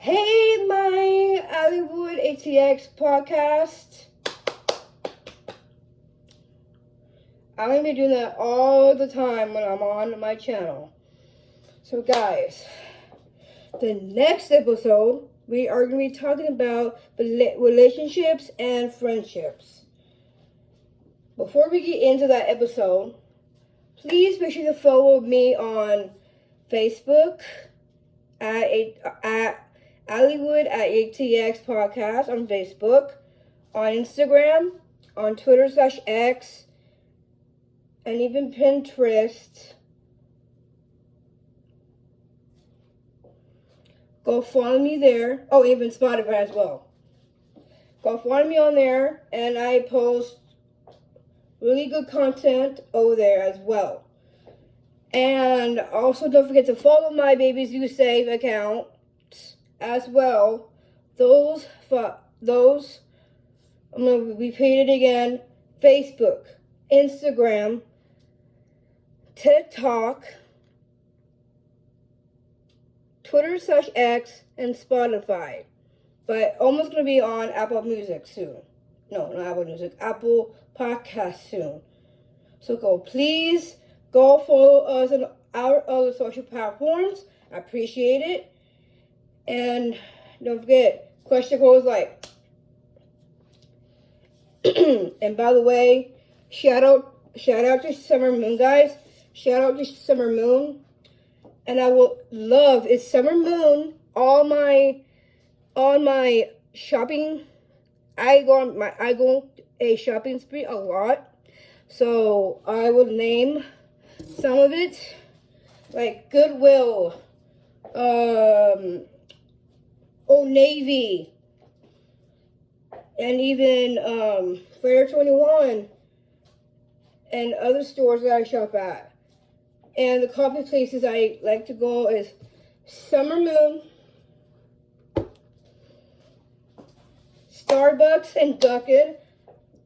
Hey, my Hollywood ATX podcast. I'm going to be doing that all the time when I'm on my channel. So, guys, the next episode, we are going to be talking about relationships and friendships. Before we get into that episode, please make sure to follow me on Facebook at Hollywood at ATX Podcast on Facebook, on Instagram, on Twitter/X, and even Pinterest. Go follow me there. Oh, even Spotify as well. Go follow me on there, and I post really good content over there as well. And also don't forget to follow my Babies You Save account as well. Those, I'm going to repeat it again. Facebook, Instagram, TikTok, Twitter/X, and Spotify. But almost going to be on Apple Music soon. No, not Apple Music. Apple Podcast soon. So please go follow us on our other social platforms. I appreciate it. And don't forget, question goes like, and by the way, shout out to Summer Moon, guys. Shout out to Summer Moon. And I will love, it's Summer Moon, on my shopping. I go a shopping spree a lot. So I will name some of it, like Goodwill, Old Navy, and even Forever 21, and other stores that I shop at. And the coffee places I like to go is Summer Moon, Starbucks, and Dunkin'.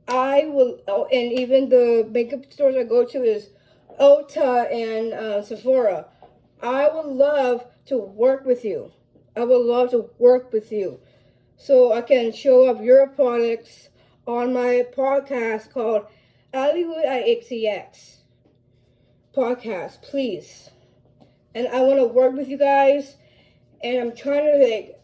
And even the makeup stores I go to is Ulta and Sephora. I would love to work with you. I would love to work with you so I can show up your products on my podcast called Hollywood at ATX Podcast, please. And I want to work with you guys, and I'm trying to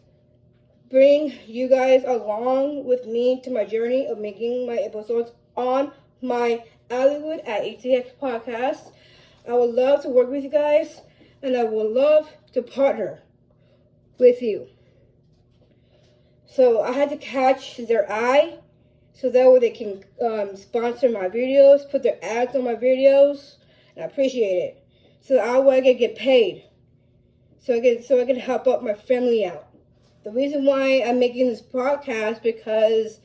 bring you guys along with me to my journey of making my episodes on my Hollywood at ATX Podcast. I would love to work with you guys, and I would love to partner with you. So I had to catch their eye so that way they can sponsor my videos, put their ads on my videos, and I appreciate it. So that way I can get paid, so I can help out my family out. The reason why I'm making this podcast because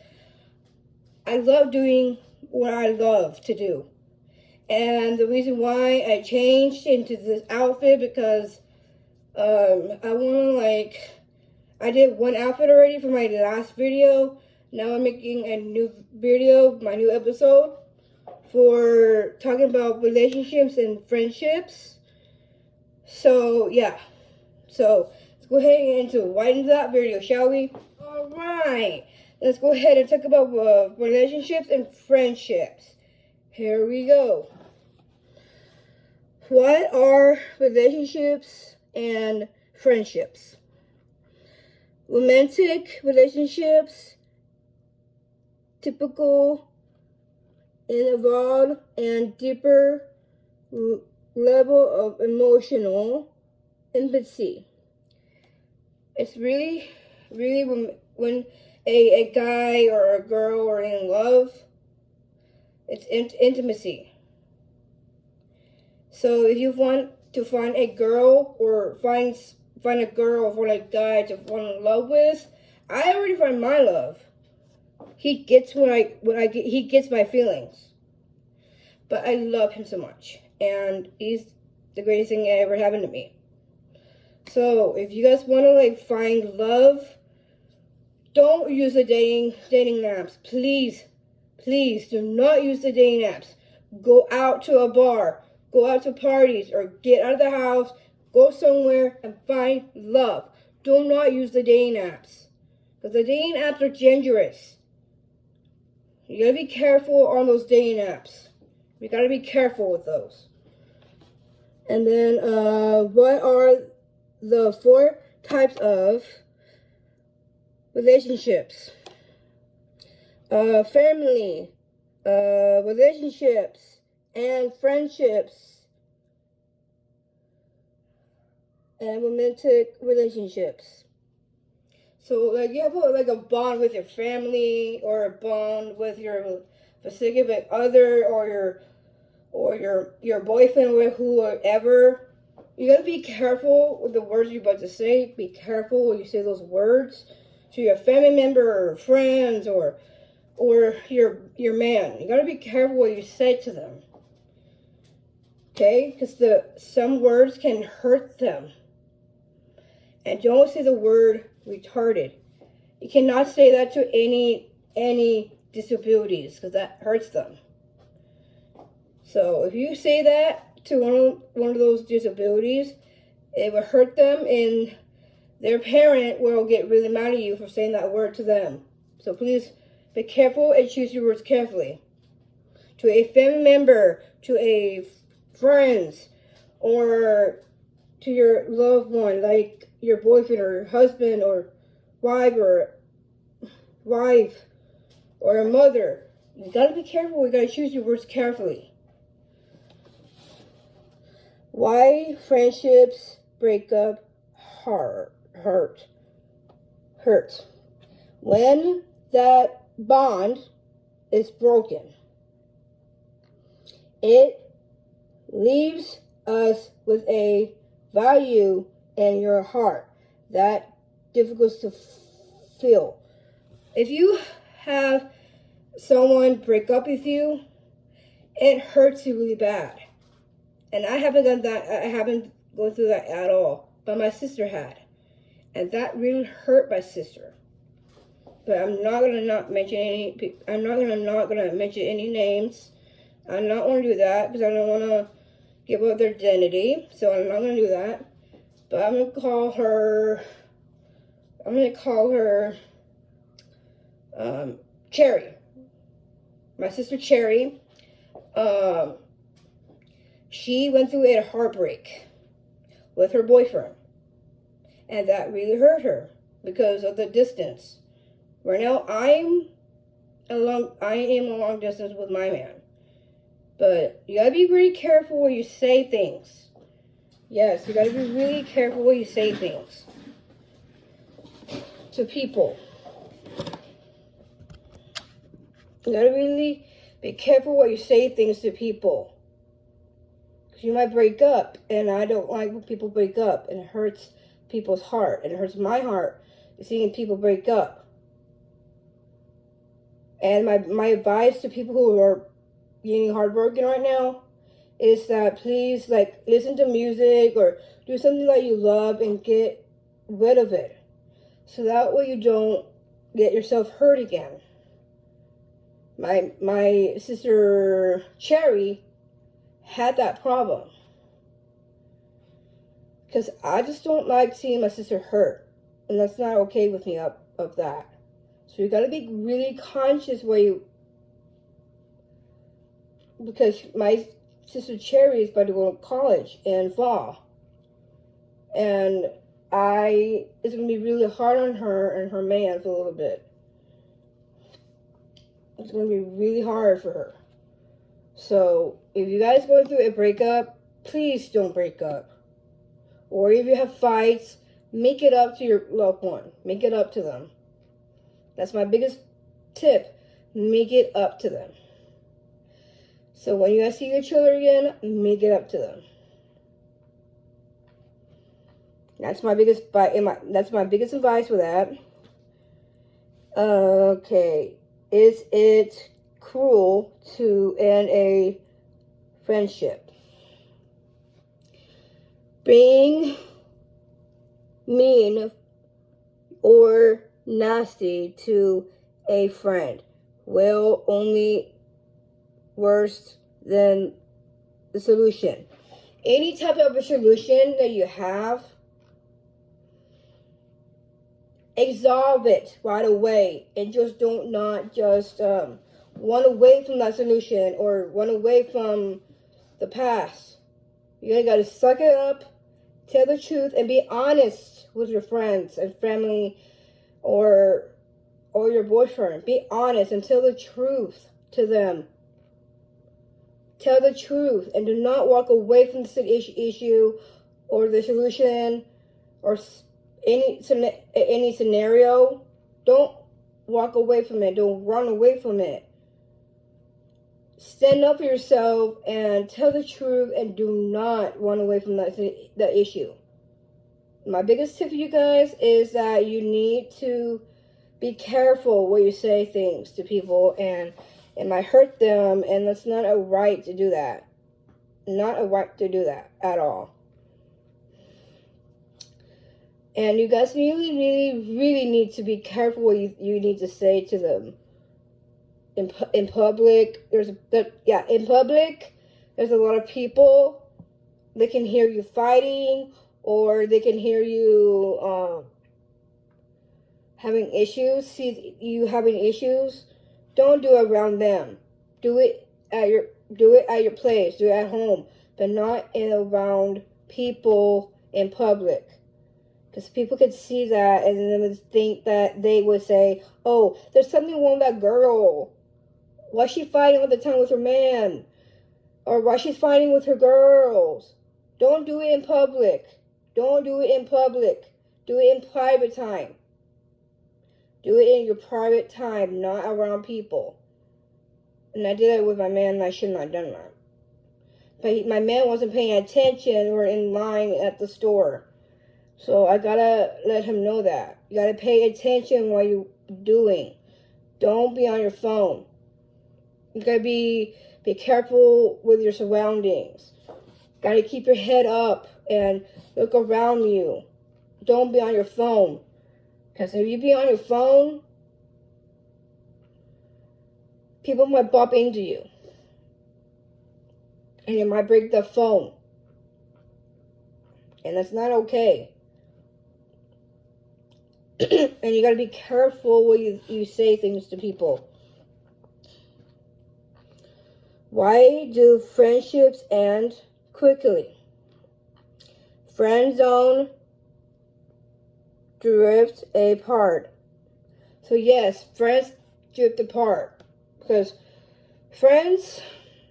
I love doing what I love to do. And the reason why I changed into this outfit because I want to I did one outfit already for my last video. Now I'm making a new video, my new episode, for talking about relationships and friendships. So yeah. So let's go ahead and get right into that video, shall we? Alright. Let's go ahead and talk about relationships and friendships. Here we go. What are relationships and friendships? Romantic relationships, typical, involved, and deeper level of emotional intimacy. It's really when a guy or a girl are in love, it's intimacy. So if you want to find a girl or find a girl or find a guy to fall in love with, I already find my love. He gets he gets my feelings. But I love him so much, and he's the greatest thing that ever happened to me. So if you guys want to find love, don't use the dating apps. Please do not use the dating apps. Go out to a bar, go out to parties, or get out of the house, go somewhere and find love. do not use the dating apps. Because the dating apps are dangerous. You gotta be careful on those dating apps. You gotta be careful with those. And then, what are the 4 types of relationships? Family, relationships, and friendships, and romantic relationships. So, like, you have a bond with your family, or a bond with your significant other, or your boyfriend, or whoever. You gotta be careful with the words you're about to say. Be careful when you say those words to your family member, or friends, or your man. You gotta be careful what you say to them. Okay? Because some words can hurt them. And don't say the word retarded. You cannot say that to any disabilities, because that hurts them. So if you say that to one of those disabilities, it will hurt them, and their parent will get really mad at you for saying that word to them. So please be careful and choose your words carefully. To a family member, to a friends, or to your loved one, like your boyfriend or your husband or wife or a mother. You gotta be careful. You gotta choose your words carefully. Why friendships break up hurt. When that bond is broken, it leaves us with a value in your heart that difficult to feel. If you have someone break up with you, it hurts you really bad. And I haven't done that. I haven't gone through that at all. But my sister had. And that really hurt my sister. But I'm not gonna mention any names. I'm not gonna do that because I don't wanna give up their identity. So I'm not gonna do that. But I'm gonna call her Cherry. My sister Cherry. She went through a heartbreak with her boyfriend. And that really hurt her because of the distance. Right now, I am a long distance with my man. But you gotta be really careful when you say things. Yes, you gotta be really careful when you say things to people. You gotta really be careful when you say things to people. You might break up, and I don't like when people break up, and it hurts people's heart, and it hurts my heart seeing people break up. And my advice to people who are getting heartbroken right now is that please, like, listen to music or do something that you love and get rid of it, so that way you don't get yourself hurt again. My sister Cherry had that problem. Because I just don't like seeing my sister hurt. And that's not okay with me of that. So you gotta be really conscious where you... Because my sister Cherry is about to go to college in fall. And it's gonna be really hard on her and her man for a little bit. It's gonna be really hard for her. So, if you guys going through a breakup, please don't break up. Or if you have fights, make it up to your loved one. Make it up to them. That's my biggest tip. Make it up to them. So when you guys see your children again, make it up to them. That's my biggest advice for that. Okay. Is it cruel to end a friendship? Being mean or nasty to a friend will only worse than the solution. Any type of a solution that you have, Absolve it right away, and just don't not just run away from that solution or run away from the past. You gotta suck it up, tell the truth, and be honest with your friends and family or your boyfriend. Be honest and tell the truth to them. Tell the truth and do not walk away from the issue or the solution or any scenario. Don't walk away from it. Don't run away from it. Stand up for yourself and tell the truth and do not run away from that issue. My biggest tip for you guys is that you need to be careful when you say things to people, and it might hurt them, and that's not a right to do that. Not a right to do that at all. And you guys really, really, really need to be careful what you need to say to them. In public, in public, there's a lot of people. They can hear you fighting, or they can hear you having issues. See you having issues. Don't do it around them. Do it at your place. Do it at home, but not around people in public. Because people could see that and then would think that they would say, "Oh, there's something wrong with that girl. Why is she fighting all the time with her man? Or why she's fighting with her girls?" Don't do it in public. Don't do it in public. Do it in private time. Do it in your private time, not around people. And I did it with my man, and I shouldn't have done that. But my man wasn't paying attention. We're in line at the store. So I gotta let him know that. You gotta pay attention while you're doing. Don't be on your phone. You gotta be careful with your surroundings. Gotta keep your head up and look around you. Don't be on your phone. Because if you be on your phone, people might bump into you. And you might break the phone. And that's not okay. And you gotta be careful when you say things to people. Why do friendships end quickly? Friend zone drift apart. So yes, friends drift apart because friends,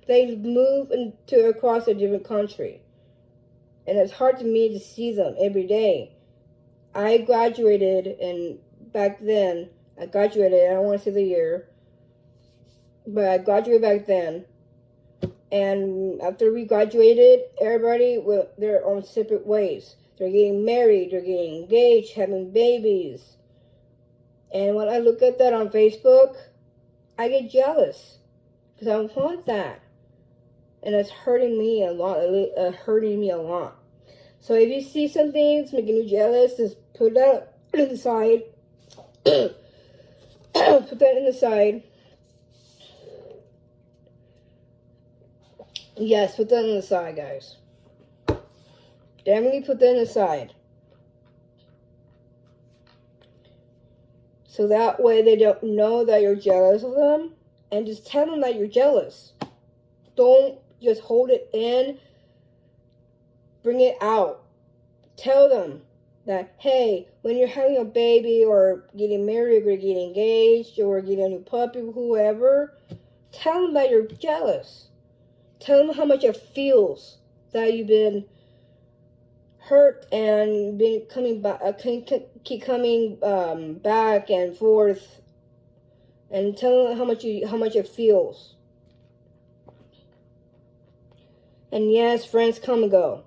they move across a different country, and it's hard to me to see them every day. I graduated, and back then I graduated. I don't want to say the year, but I graduated back then. And after we graduated, everybody went their own separate ways. They're getting married, they're getting engaged, having babies. And when I look at that on Facebook, I get jealous. Because I want that. And it's hurting me a lot. So if you see something that's making you jealous, just put that to the side. Put that in the side. Yes, put that on the side, guys. Definitely put that on the side. So that way they don't know that you're jealous of them. And just tell them that you're jealous. Don't just hold it in. Bring it out. Tell them that, hey, when you're having a baby or getting married or getting engaged or getting a new puppy, whoever, tell them that you're jealous. Tell them how much it feels that you've been hurt and been coming back, keep coming back and forth, and tell them how much it feels. And yes, friends come and go.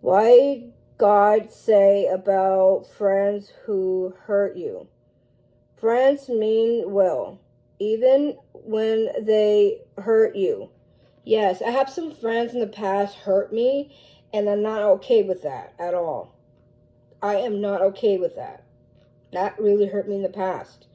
Why God say about friends who hurt you? Friends mean well, even when they hurt you. Yes, I have some friends in the past hurt me, and I'm not okay with that at all. I am not okay with that. That really hurt me in the past.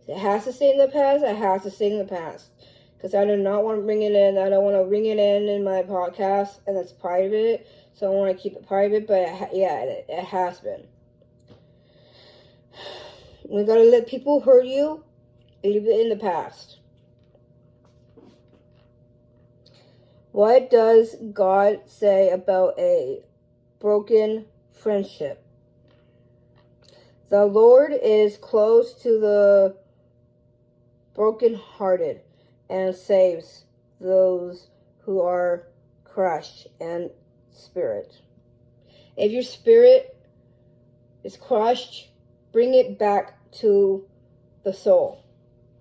It has to stay in the past. It has to stay in the past. because I do not want to bring it in. I don't want to ring it in my podcast, and that's private. So I want to keep it private, but it has been. We gotta let people hurt you, leave it in the past. What does God say about a broken friendship? The Lord is close to the brokenhearted and saves those who are crushed in spirit. If your spirit is crushed, bring it back to the soul.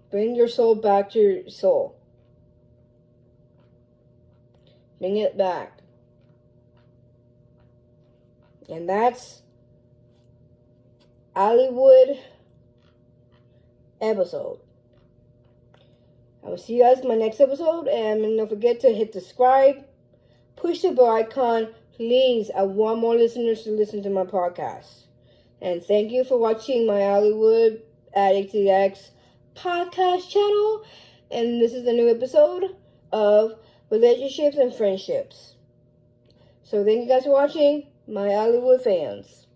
Bring your soul back to your soul. Bring it back. And that's Hollywood episode. I will see you guys in my next episode. And don't forget to hit subscribe. Push the bell icon. Please, I want more listeners to listen to my podcast. And thank you for watching my Hollywood Addict TX podcast channel. And this is a new episode of relationships and friendships. So thank you guys for watching, my Hollywood fans.